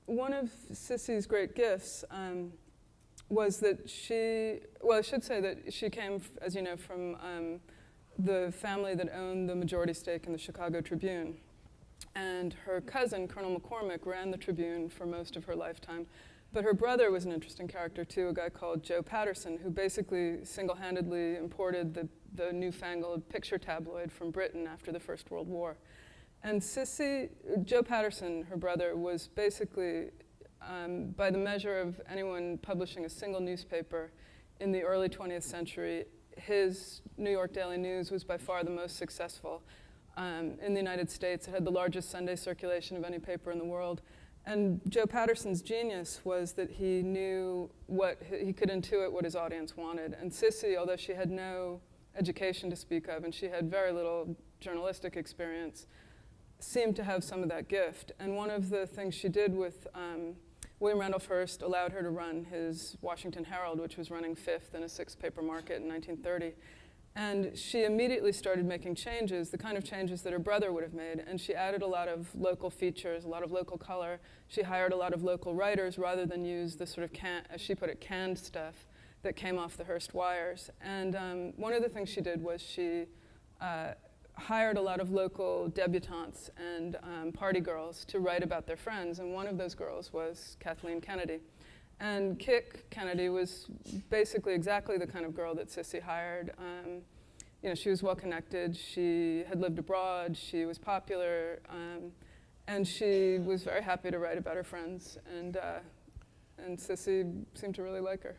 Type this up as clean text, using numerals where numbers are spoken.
one of Cissy's great gifts was that I should say that she came, as you know, from the family that owned the majority stake in the Chicago Tribune. And her cousin, Colonel McCormick, ran the Tribune for most of her lifetime. But her brother was an interesting character, too, a guy called Joe Patterson, who basically single-handedly imported the newfangled picture tabloid from Britain after the First World War. And Joe Patterson, her brother, was basically, by the measure of anyone publishing a single newspaper in the early 20th century, his New York Daily News was by far the most successful in the United States. It had the largest Sunday circulation of any paper in the world. And Joe Patterson's genius was that he knew he could intuit what his audience wanted. And Cissy, although she had no education to speak of and she had very little journalistic experience, seemed to have some of that gift. And one of the things she did with William Randolph Hearst allowed her to run his Washington Herald, which was running fifth in a six-paper market in 1930. And she immediately started making changes, the kind of changes that her brother would have made. And she added a lot of local features, a lot of local color. She hired a lot of local writers rather than use the sort of, as she put it, canned stuff that came off the Hearst wires. And one of the things she did was she hired a lot of local debutantes and party girls to write about their friends. And one of those girls was Kathleen Kennedy. And Kik Kennedy was basically exactly the kind of girl that Cissy hired. She was well-connected, she had lived abroad, she was popular, and she was very happy to write about her friends. And Cissy seemed to really like her.